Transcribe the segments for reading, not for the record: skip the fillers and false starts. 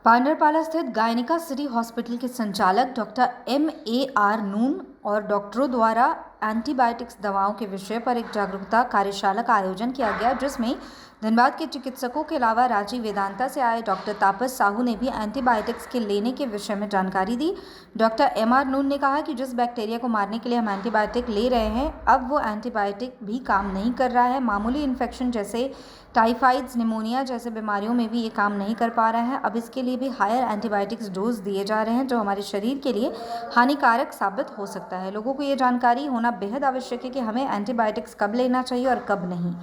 पांडरपाला स्थित गायनिका city hospital के संचालक डॉक्टर M.A.R. नून और डॉक्टरों द्वारा एंटीबायोटिक्स दवाओं के विषय पर एक जागरूकता कार्यशाला का आयोजन किया गया, जिसमें धनबाद के चिकित्सकों के अलावा रांची वेदांता से आए डॉक्टर तापस साहू ने भी एंटीबायोटिक्स के लेने के विषय में जानकारी दी। Doctor M.R. नून ने कहा कि जिस बैक्टीरिया को मारने के लिए हम एंटीबायोटिक ले रहे हैं, अब वो एंटीबायोटिक भी काम नहीं कर रहा है। मामूली इन्फेक्शन जैसे टाइफाइड्स, निमोनिया जैसे बीमारियों में भी ये काम नहीं कर पा रहा है। अब इसके लिए भी हायर एंटीबायोटिक्स डोज दिए जा रहे हैं, जो हमारे शरीर के लिए हानिकारक साबित हो सकता है। लोगों को ये जानकारी होना बेहद आवश्यक है कि हमें एंटीबायोटिक्स कब लेना चाहिए और कब नहीं।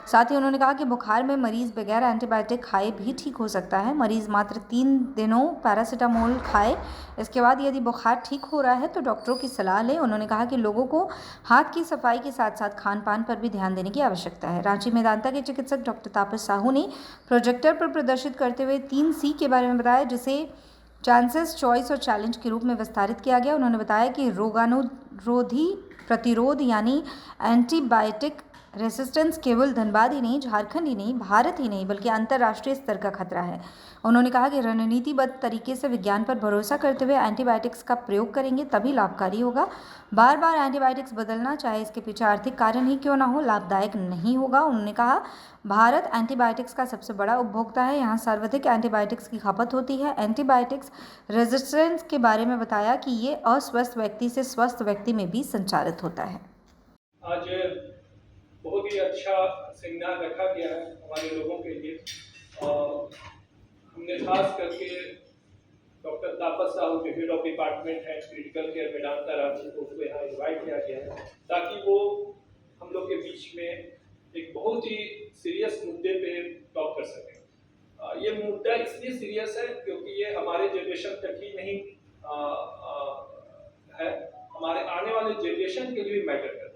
साथ ही उन्होंने कहा कि बुखार में मरीज बगैर एंटीबायोटिक खाए भी ठीक हो सकता है। मरीज मात्र 3 दिनों पैरासीटामोल खाए, इसके बाद यदि बुखार ठीक हो रहा है तो डॉक्टरों की सलाह लें। उन्होंने कहा कि लोगों को हाथ की सफाई के साथ साथ खान पान पर भी ध्यान देने की आवश्यकता है। रांची मेदांता के चिकित्सक डॉक्टर तापस साहू ने प्रोजेक्टर पर प्रदर्शित करते हुए 3C के बारे में बताया, जिसे चांसेस, चॉइस और चैलेंज के रूप में विस्तारित किया गया। उन्होंने बताया कि रोगाणुरोधी प्रतिरोध यानी एंटीबायोटिक रेसिस्टेंस केवल धनबाद ही नहीं, झारखंड ही नहीं, भारत ही नहीं, बल्कि अंतर्राष्ट्रीय स्तर का खतरा है। उन्होंने कहा कि रणनीतिबद्ध तरीके से विज्ञान पर भरोसा करते हुए एंटीबायोटिक्स का प्रयोग करेंगे तभी लाभकारी होगा। बार बार एंटीबायोटिक्स बदलना, चाहे इसके पीछे आर्थिक कारण ही क्यों ना हो, लाभदायक नहीं होगा। उन्होंने कहा, भारत एंटीबायोटिक्स का सबसे बड़ा उपभोक्ता है, यहाँ सर्वाधिक एंटीबायोटिक्स की खपत होती है। एंटीबायोटिक्स रेजिस्टेंस के बारे में बताया कि ये अस्वस्थ व्यक्ति से स्वस्थ व्यक्ति में भी संचारित होता है। आज बहुत ही अच्छा सेमिनार रखा गया है हमारे लोगों के लिए। हमने खास करके डॉक्टर तापस साहू जो हेड ऑफ डिपार्टमेंट है क्रिटिकल केयर वेदांता रांची को उसको यहाँ इन्वाइट किया गया है, ताकि वो हम लोग के बीच में एक बहुत ही सीरियस मुद्दे पे टॉक कर सकें। ये मुद्दा इसलिए सीरियस है क्योंकि ये हमारे जनरेशन तक ही नहीं है, हमारे आने वाले जनरेशन के लिए भी मैटर करता है।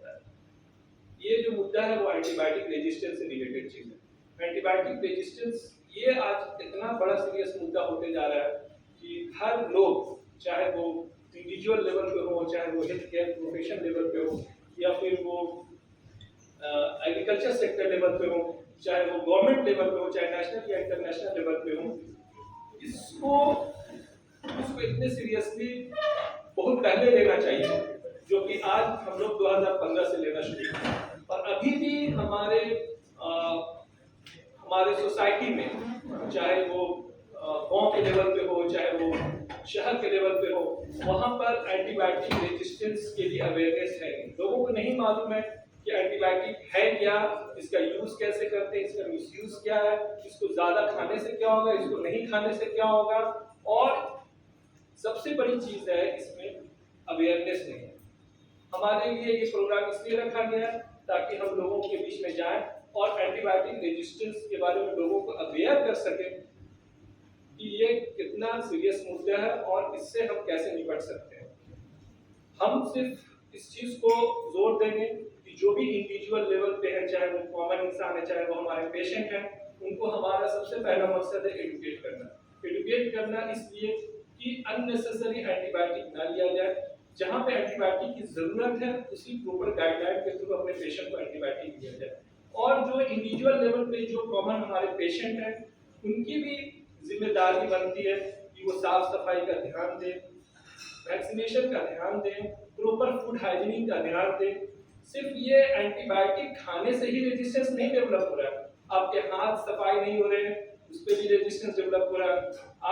ये जो मुद्दा है वो एंटीबायोटिक रेजिस्टेंस से रिलेटेड चीज है। एंटीबायोटिक रेजिस्टेंस ये आज इतना बड़ा सीरियस मुद्दा होते जा रहा है कि हर लोग, चाहे वो इंडिविजुअल लेवल पे हो, चाहे वो हेल्थ केयर प्रोफेशन लेवल पे हो, या फिर वो एग्रीकल्चर सेक्टर लेवल पे हो, चाहे वो गवर्नमेंट लेवल पे हो, चाहे नेशनल या इंटरनेशनल लेवल पे हो, इसको इतने सीरियसली बहुत पहले लेना चाहिए, जो कि आज हम लोग 2015 से लेना शुरू किया। और अभी भी हमारे सोसाइटी में, चाहे वो गांव के लेवल पे हो, चाहे वो शहर के लेवल पे हो, वहां पर एंटीबायोटिक रेजिस्टेंस के लिए अवेयरनेस है। लोगों को नहीं मालूम है कि एंटीबायोटिक है क्या, इसका यूज कैसे करते हैं, इसका मिसयूज क्या है, इसको ज्यादा खाने से क्या होगा, इसको नहीं खाने से क्या होगा। और सबसे बड़ी चीज है इसमें अवेयरनेस नहीं है। हमारे लिए ये प्रोग्राम इसलिए रखा गया ताकि हम लोगों के बीच में जाएं और एंटीबायोटिक रेजिस्टेंस के बारे में लोगों को अवेयर कर सकें कि ये कितना सीरियस मुद्दा है और इससे हम कैसे निपट सकते हैं। हम सिर्फ इस चीज को जोर देंगे कि जो भी इंडिविजुअल लेवल पे है, चाहे वो कॉमन इंसान है, चाहे वो हमारे पेशेंट हैं, उनको हमारा सबसे पहला मकसद है एडुकेट करना। एडुकेट करना इसलिए कि अननेसेसरी एंटीबायोटिक ना लिया जाए। जहां पे एंटीबायोटिक की जरूरत है उसी प्रॉपर गाइडलाइन के थ्रू अपने पेशेंट को एंटीबायोटिक दिया जाए। और जो इंडिविजुअल लेवल पे जो कॉमन हमारे पेशेंट हैं, उनकी भी जिम्मेदारी बनती है कि वो साफ सफाई का ध्यान दें, वैक्सीनेशन का ध्यान दें, प्रॉपर फूड हाइजीनिक का ध्यान दें। सिर्फ ये एंटीबायोटिक खाने से ही रेजिस्टेंस नहीं डेवलप हो रहा है, आपके हाथ सफाई नहीं हो रहे हैं उस पर भी रेजिस्टेंस डेवलप हो रहा है।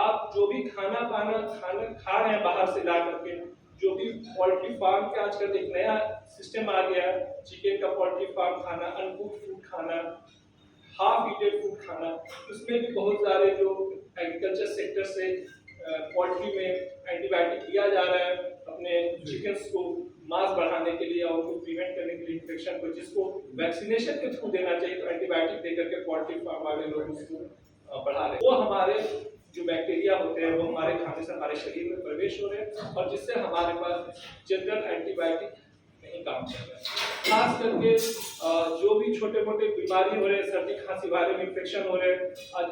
आप जो भी खाना खा रहे हैं बाहर से ला करके, जो भी पोल्ट्री फार्म के आजकल एक नया सिस्टम आ गया है, चिकन का पोल्ट्री फार्म खाना, अनकुक्ड फूड खाना, हाफ ईटेड फूड खाना, उसमें भी बहुत सारे जो एग्रीकल्चर सेक्टर से पोल्ट्री में एंटीबायोटिक दिया जा रहा है अपने चिकन्स को मांस बढ़ाने के लिए और उनको प्रिवेंट करने के लिए इन्फेक्शन को, जिसको वैक्सीनेशन के थ्रू देना चाहिए, तो एंटीबायोटिक देकर के पोल्ट्री फार्म वाले लोग उसको बढ़ा रहे हैं। वो हमारे जो बैक्टीरिया होते हैं वो हमारे खाने से हमारे शरीर में प्रवेश हो रहे हैं और जिससे हमारे पास जनरल एंटीबायोटिक नहीं काम कर रहा है। खास करके जो भी छोटे मोटे बीमारी हो रहे हैं, सर्दी खांसी वायरल इन्फेक्शन हो रहे हैं, आज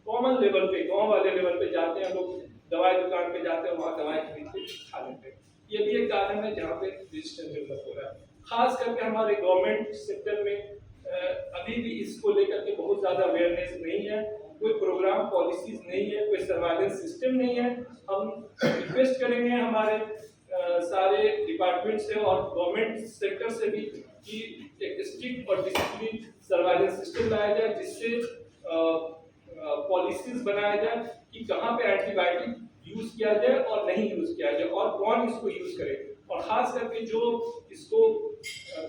कॉमन लेवल पे, गांव वाले लेवल पे जाते हैं लोग, दवाई दुकान पे जाते हैं, वहाँ दवाई खरीद के खा लेते हैं। ये भी एक कारण है जहाँ पे रेजिस्टेंस डेवलप हो रहा है। खास करके हमारे गवर्नमेंट सेक्टर में अभी भी इसको लेकर के बहुत ज्यादा अवेयरनेस नहीं है। कोई प्रोग्राम प्रोग्राम पॉलिसीज नहीं है, कोई सर्वाइलेंस सिस्टम नहीं है। हम रिक्वेस्ट करेंगे हमारे सारे डिपार्टमेंट से और गवर्नमेंट सेक्टर से भी कि एक स्ट्रिक्ट और डिसिप्लिन सर्वाइलेंस सिस्टम लाया जाए, जिससे पॉलिसीज बनाया जाए कि कहाँ पे एंटीबायोटिक यूज किया जाए और नहीं यूज किया जाए और कौन इसको यूज करे, और खास करके जो इसको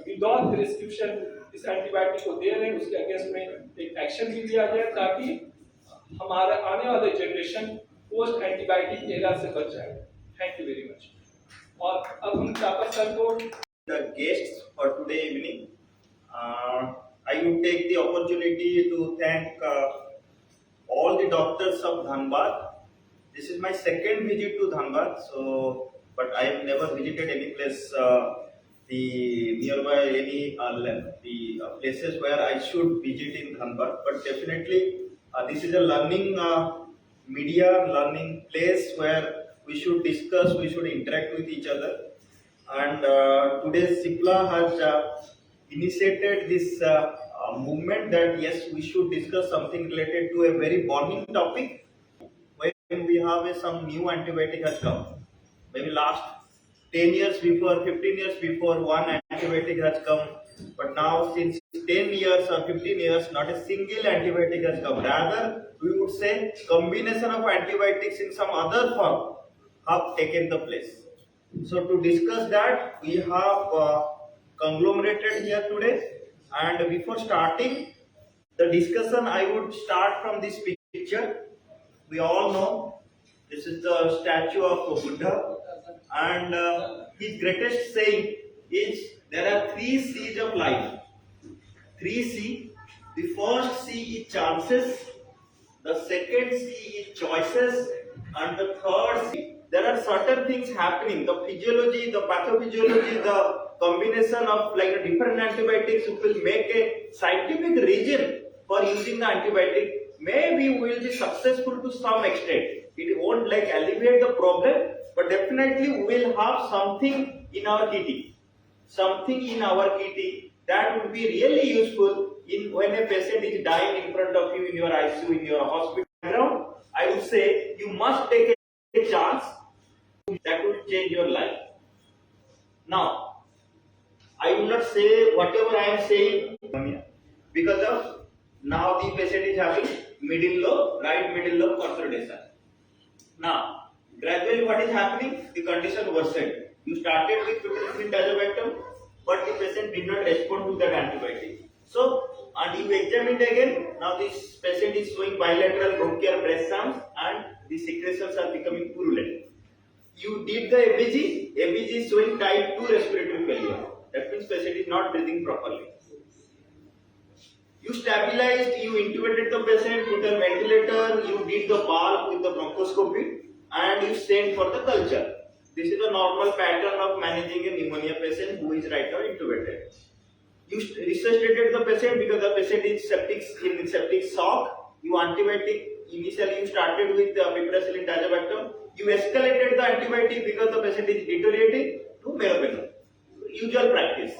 विदाउट प्रिस्क्रिप्शन इस एंटीबायोटिक को दे रहे हैं उसके अगेंस्ट में एक एक्शन भी लिया जाए, ताकि हमारा आने वाले जनरेशन पोस्ट एंटीबायोटिक एरा से बच जाए। Thank you very much. और अब हम तापस सर को the guests for today evening. I would take the opportunity to thank all the doctors of Dhanbad. This is my second visit to Dhanbad, but I have never visited any place the nearby the places where I should visit in Dhanbad. But definitely this is a learning learning place where we should discuss, we should interact with each other. And today Cipla has initiated this movement that yes, we should discuss something related to a very burning topic. When we have some new antibiotic has come, maybe last 10 years before, 15 years before, one antibiotic has come, but now since 10 years or 15 years, not a single antibiotic has come. Rather, we would say combination of antibiotics in some other form have taken the place. So to discuss that, we have conglomerated here today, and before starting the discussion, I would start from this picture. We all know this is the statue of Buddha, and his greatest saying is there are 3 C's of life. 3 C. The first C is chances, the second C is choices, and the third C. There are certain things happening, the physiology, the pathophysiology, the combination of like different antibiotics will make a scientific reason for using the antibiotic. Maybe we will be successful to some extent. It won't like alleviate the problem, but definitely we will have something in our kitty. Something in our kitty that would be really useful in when a patient is dying in front of you in your ICU, in your hospital background. I would say you must take a chance that will change your life. Now, I will not say whatever I am saying because of now the patient is having middle lobe, right middle lobe consolidation. Now, gradually what is happening? The condition worsened. You started with piperacillin tazobactam, but the patient did not respond to that antibiotic. So, and you examined again. Now this patient is showing bilateral bronchial breath and the secretions are becoming purulent. You did the ABG. ABG is showing type 2 respiratory failure. That means patient is not breathing properly. You stabilized, you intubated the patient, put a ventilator, you did the valve with the bronchoscopy, and you sent for the culture. This is the normal pattern of managing a pneumonia patient who is right now intubated. You resuscitated the patient because the patient is in septic shock. You antibiotic, initially you started with piperacillin tazobactam. You escalated the antibiotic because the patient is deteriorating to meropenem. Usual practice.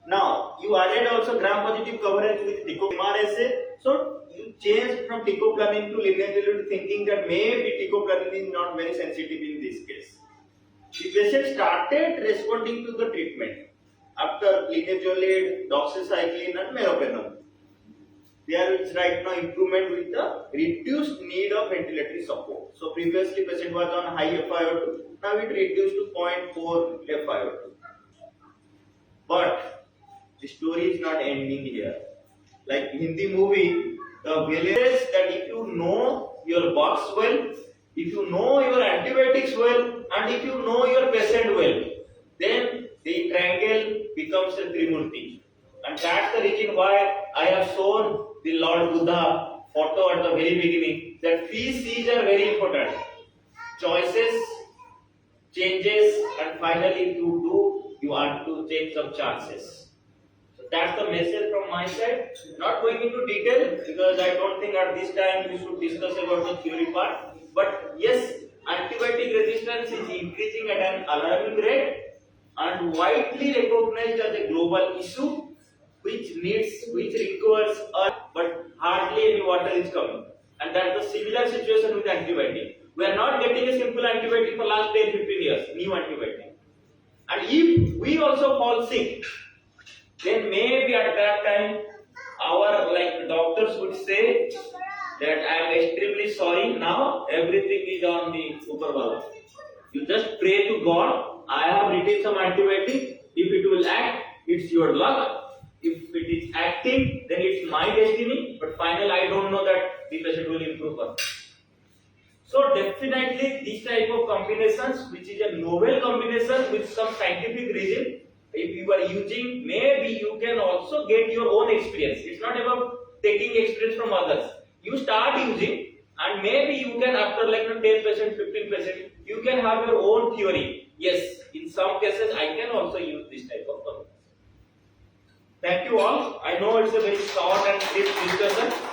Now, you added also gram-positive coverage with ticoplanin. So, you changed from ticoplanin to linezolid, thinking that maybe ticoplanin is not very sensitive in this case. The patient started responding to the treatment after linezolid, doxycycline and meropenem. There is right now improvement with the reduced need of ventilatory support. So previously patient was on high FiO2, now it reduced to 0.4 FiO2. But the story is not ending here. Like Hindi movie, the villain that if you know your box well, if you know your antibiotics well, and if you know your patient well, then the triangle becomes a Trimurti. And that's the reason why I have shown the Lord Buddha photo at the very beginning, that 3 C's are very important. Choices, changes, and finally you want to take some chances. So that's the message from my side. Not going into detail because I don't think at this time we should discuss about the theory part. But yes, antibiotic resistance is increasing at an alarming rate and widely recognized as a global issue which requires us, but hardly any water is coming. And that's the similar situation with antibiotic. We are not getting a simple antibiotic for last 10-15 years, new antibiotic. And if we also fall sick, then maybe at that time our doctors would say that I am extremely sorry, now everything is on the Upperwala. You just pray to God, I have written some antibiotic, if it will act, it's your luck. If it is acting, then it's my destiny, but finally I don't know that the patient will improve or not. So definitely this type of combinations, which is a novel combination with some scientific reason, if you are using, maybe you can also get your own experience. It's not about taking experience from others. You start using, and maybe you can, after 10%, 15%, you can have your own theory. Yes, in some cases I can also use this type of combination. Thank you all. I know it's a very short and deep discussion.